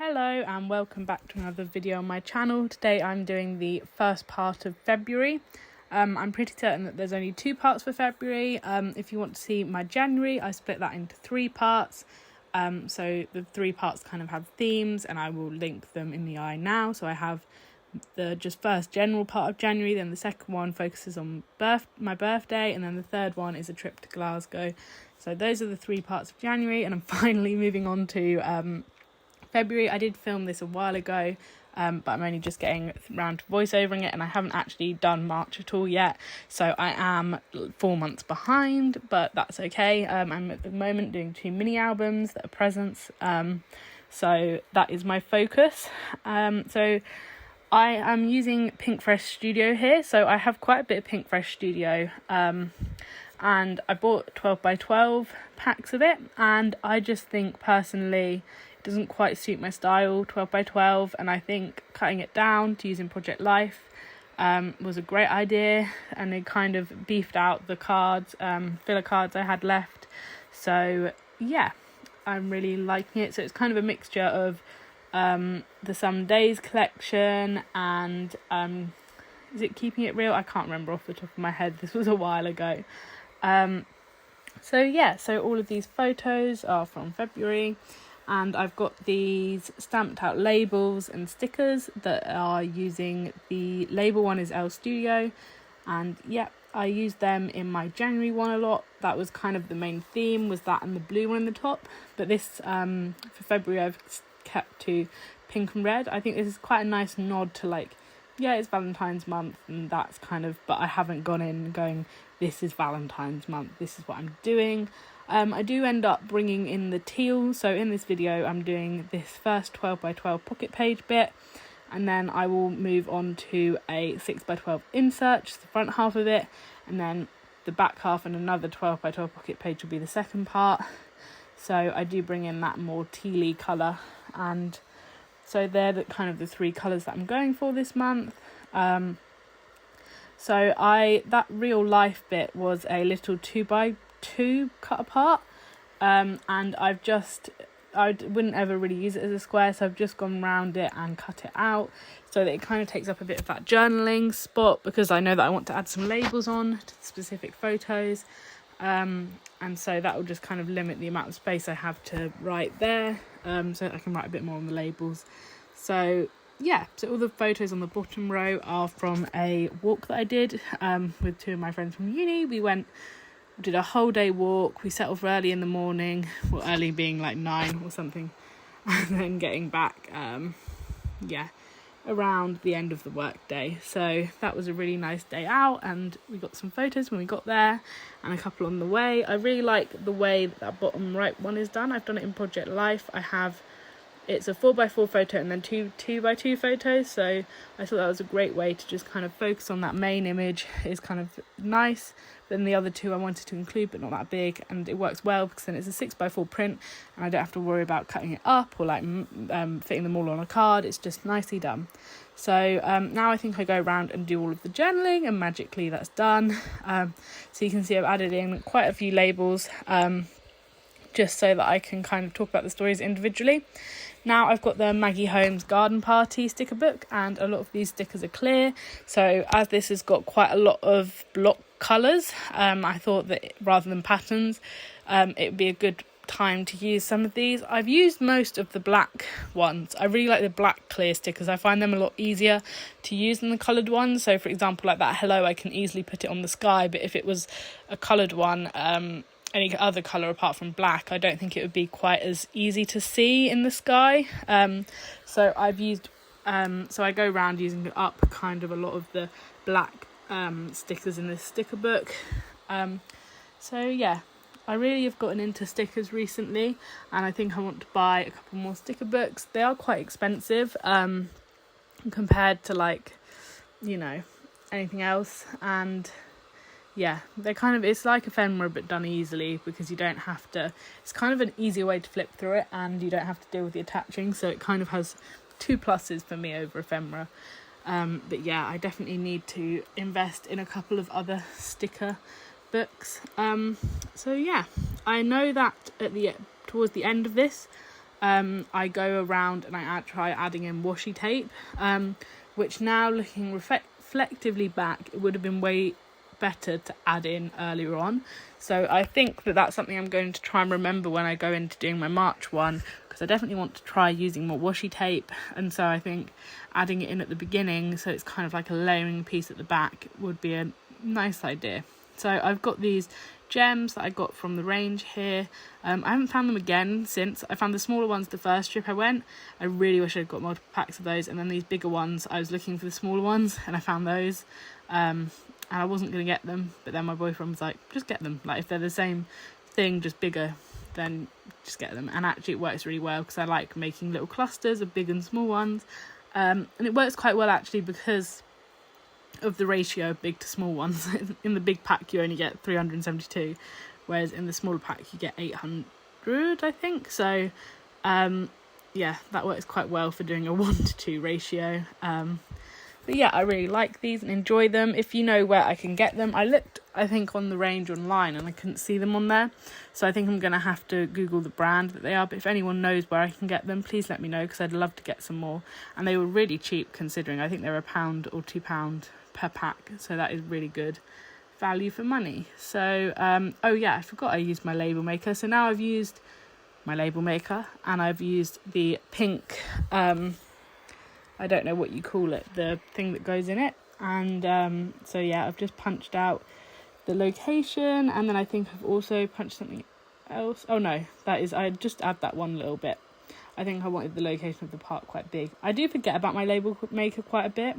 Hello and welcome back to another video on my channel. Today I'm doing the first part of February. I'm pretty certain that there's only 2 parts for February. If you want to see my January, I split that into 3 parts. So the 3 parts kind of have themes and I will link them in the eye now. So I have the just first general part of January, then the second one focuses on my birthday, and then the third one is a trip to Glasgow. So those are the 3 parts of January, and I'm finally moving on to February. I did film this a while ago, but I'm only just getting around to voiceovering it, and I haven't actually done March at all yet, so I am 4 months behind, but that's okay. I'm at the moment doing 2 mini albums that are presents, so that is my focus. So I am using Pinkfresh Studio here, so I have quite a bit of Pinkfresh Studio, and I bought 12x12 packs of it, and I just think personally it doesn't quite suit my style, 12x12, and I think cutting it down to using Project Life was a great idea, and it kind of beefed out the cards, filler cards I had left. So yeah, I'm really liking it. So it's kind of a mixture of the Some Days collection and is it Keeping It Real? I can't remember off the top of my head, this was a while ago. So yeah, so all of these photos are from February, and I've got these stamped out labels and stickers that are using the label one is L Studio, and yeah, I used them in my January one a lot. That was kind of the main theme, was that and the blue one in the top, but this for February I've kept to pink and red. I think this is quite a nice nod to, like, yeah, it's Valentine's month, and that's kind of, but I haven't gone in going, this is Valentine's month, this is what I'm doing. I do end up bringing in the teal, so in this video I'm doing this first 12x12 pocket page bit, and then I will move on to a 6x12 insert, just the front half of it, and then the back half and another 12x12 pocket page will be the second part. So I do bring in that more tealy colour, and so they're the kind of the 3 colours that I'm going for this month. So that real life bit was a little 2x2 cut apart, and I wouldn't ever really use it as a square, so I've just gone round it and cut it out so that it kind of takes up a bit of that journaling spot, because I know that I want to add some labels on to the specific photos, and so that will just kind of limit the amount of space I have to write there, so that I can write a bit more on the labels. So yeah, so all the photos on the bottom row are from a walk that I did with 2 of my friends from uni. We did a whole day walk. We set off early in the morning, well, early being like 9 or something, and then getting back around the end of the work day. So that was a really nice day out, and we got some photos when we got there and a couple on the way. I really like the way that bottom right one is done. I've done it in Project Life. It's a 4x4 photo and then 2x2 photos, so I thought that was a great way to just kind of focus on that main image. It's kind of nice. Then the other 2 I wanted to include, but not that big, and it works well because then it's a 6x4 print and I don't have to worry about cutting it up or like fitting them all on a card. It's just nicely done. So now I think I go around and do all of the journaling, and magically that's done. So you can see I've added in quite a few labels, just so that I can kind of talk about the stories individually. Now I've got the Maggie Holmes Garden Party sticker book, and a lot of these stickers are clear, so as this has got quite a lot of block colours, I thought that rather than patterns, it would be a good time to use some of these. I've used most of the black ones. I really like the black clear stickers. I find them a lot easier to use than the coloured ones. So for example, like that hello, I can easily put it on the sky, but if it was a coloured one, any other colour apart from black, I don't think it would be quite as easy to see in the sky. So I've used so I go around using up kind of a lot of the black stickers in this sticker book. So yeah, I really have gotten into stickers recently, and I think I want to buy a couple more sticker books. They are quite expensive compared to, like, you know, anything else, and yeah, they're kind of, it's like ephemera but done easily, because you don't have to, it's kind of an easier way to flip through it and you don't have to deal with the attaching, so it kind of has 2 pluses for me over ephemera. But yeah, I definitely need to invest in a couple of other sticker books. So yeah, I know that towards the end of this I go around and I try adding in washi tape, which now looking reflectively back, it would have been way better to add in earlier on. So I think that that's something I'm going to try and remember when I go into doing my March one, because I definitely want to try using more washi tape. And so I think adding it in at the beginning, so it's kind of like a layering piece at the back, would be a nice idea. So I've got these gems that I got from the range here. I haven't found them again since. I found the smaller ones the first trip I went. I really wish I'd got multiple packs of those. And then these bigger ones, I was looking for the smaller ones and I found those. And I wasn't going to get them, but then my boyfriend was like, just get them. Like, if they're the same thing, just bigger, then just get them. And actually it works really well because I like making little clusters of big and small ones. And it works quite well actually because of the ratio of big to small ones. In the big pack you only get 372, whereas in the smaller pack you get 800, I think. So yeah, that works quite well for doing a 1-to-2 ratio. But yeah, I really like these and enjoy them. If you know where I can get them, I looked, I think, on the range online and I couldn't see them on there. So I think I'm going to have to Google the brand that they are. But if anyone knows where I can get them, please let me know, because I'd love to get some more. And they were really cheap considering. I think they were £1 or £2 per pack. So that is really good value for money. So, oh yeah, I forgot I used my label maker. So now I've used my label maker and I've used the pink... I don't know what you call it, the thing that goes in it. And so yeah, I've just punched out the location, and then I think I've also punched something else. Oh no, that is, I just add that one little bit. I think I wanted the location of the park quite big. I do forget about my label maker quite a bit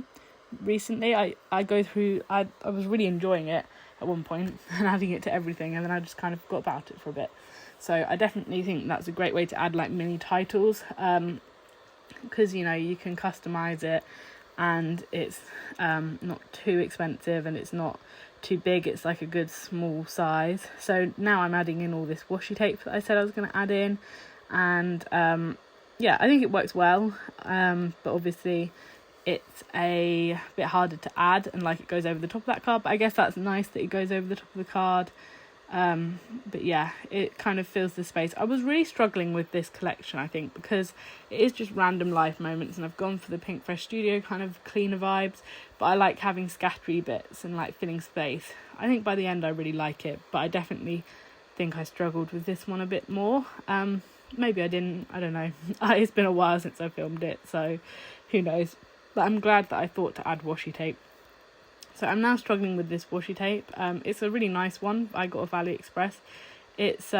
recently. I go through, I was really enjoying it at one point and adding it to everything, and then I just kind of forgot about it for a bit. So I definitely think that's a great way to add like mini titles. Because you know you can customize it and it's not too expensive and it's not too big, it's like a good small size. So now I'm adding in all this washi tape that I said I was going to add in, and yeah, I think it works well, but obviously it's a bit harder to add, and like it goes over the top of that card, but I guess that's nice that it goes over the top of the card. But yeah, it kind of fills the space. I was really struggling with this collection, I think, because it is just random life moments, and I've gone for the Pinkfresh Studio kind of cleaner vibes, but I like having scattery bits and like filling space. I think by the end I really like it, but I definitely think I struggled with this one a bit more. Maybe I didn't, I don't know. It's been a while since I filmed it, so who knows. But I'm glad that I thought to add washi tape. So I'm now struggling with this washi tape. It's a really nice one I got off AliExpress. It's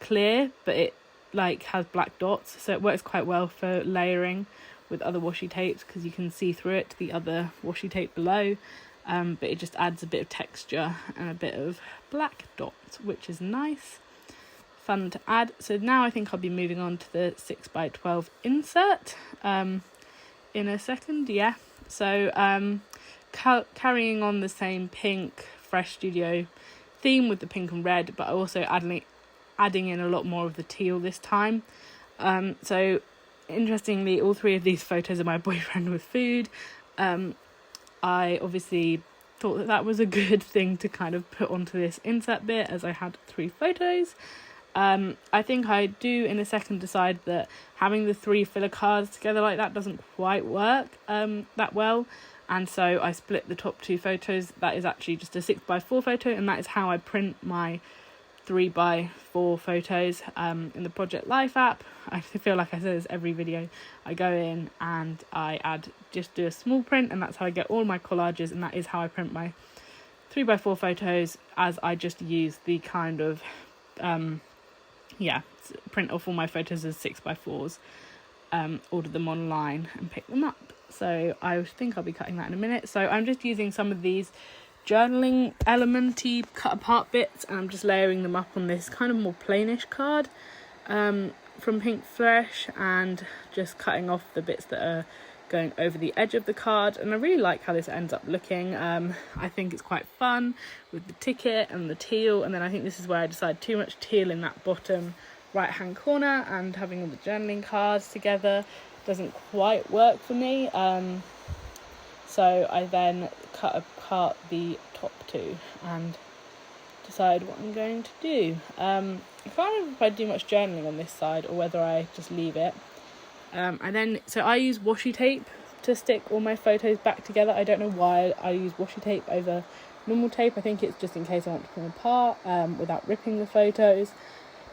clear, but it like has black dots, so it works quite well for layering with other washi tapes because you can see through it to the other washi tape below. But it just adds a bit of texture and a bit of black dots, which is nice, fun to add. So now I think I'll be moving on to the 6x12 insert in a second. Yeah, so carrying on the same Pinkfresh Studio theme with the pink and red, but also adding in a lot more of the teal this time. So interestingly, all three of these photos are my boyfriend with food. I obviously thought that was a good thing to kind of put onto this insert bit, as I had 3 photos. I think I do in a second decide that having the 3 filler cards together like that doesn't quite work that well. And so I split the top 2 photos. That is actually just a 6x4 photo, and that is how I print my 3x4 photos in the Project Life app. I feel like I say this every video. I go in and I just do a small print, and that's how I get all my collages, and that is how I print my 3x4 photos, as I just use the kind of print off all my photos as 6x4s, order them online and pick them up. So I think I'll be cutting that in a minute. So I'm just using some of these journaling elementy cut apart bits, and I'm just layering them up on this kind of more plainish card from Pinkfresh, and just cutting off the bits that are going over the edge of the card. And I really like how this ends up looking. I think it's quite fun with the ticket and the teal, and then I think this is where I decide too much teal in that bottom right hand corner, and having all the journaling cards together doesn't quite work for me. So I then cut apart the top 2 and decide what I'm going to do. I can't remember if I do much journaling on this side or whether I just leave it. So I use washi tape to stick all my photos back together. I don't know why I use washi tape over normal tape. I think it's just in case I want to pull them apart without ripping the photos.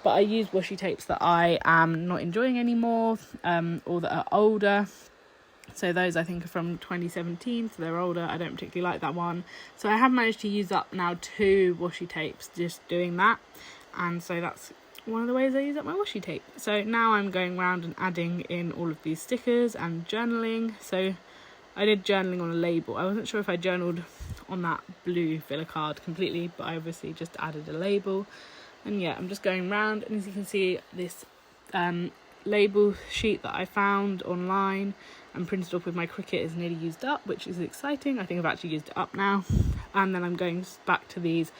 But I use washi tapes that I am not enjoying anymore, or that are older. So those I think are from 2017, so they're older. I don't particularly like that one. So I have managed to use up now 2 washi tapes just doing that. And so that's one of the ways I use up my washi tape. So now I'm going around and adding in all of these stickers and journaling. So I did journaling on a label. I wasn't sure if I journaled on that blue filler card completely, but I obviously just added a label. And yeah, I'm just going around, and as you can see, this label sheet that I found online and printed off with my Cricut is nearly used up, which is exciting. I think I've actually used it up now. And then I'm going back to these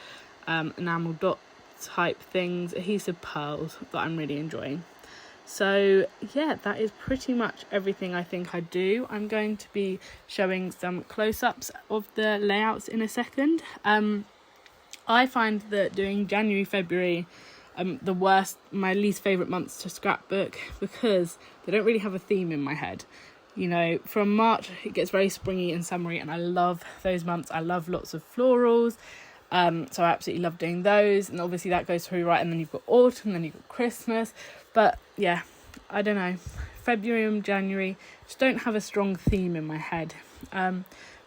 enamel dot type things, adhesive pearls, that I'm really enjoying. So yeah, that is pretty much everything I think I do. I'm going to be showing some close-ups of the layouts in a second. I find that doing January, February, my least favourite months to scrapbook, because they don't really have a theme in my head. You know, from March it gets very springy and summery, and I love those months. I love lots of florals, so I absolutely love doing those. And obviously that goes through, right, and then you've got autumn, then you've got Christmas. But yeah, I don't know, February and January just don't have a strong theme in my head.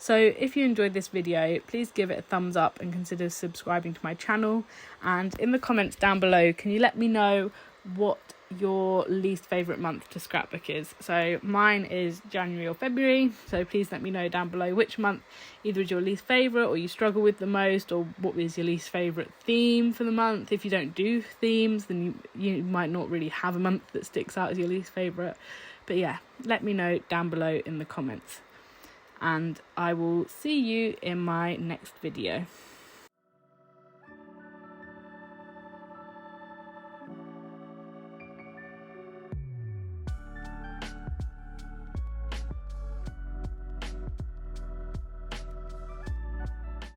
So if you enjoyed this video, please give it a thumbs up and consider subscribing to my channel. And in the comments down below, can you let me know what your least favourite month to scrapbook is? So mine is January or February, so please let me know down below which month either is your least favourite or you struggle with the most, or what is your least favourite theme for the month. If you don't do themes, then you might not really have a month that sticks out as your least favourite. But yeah, let me know down below in the comments, and I will see you in my next video.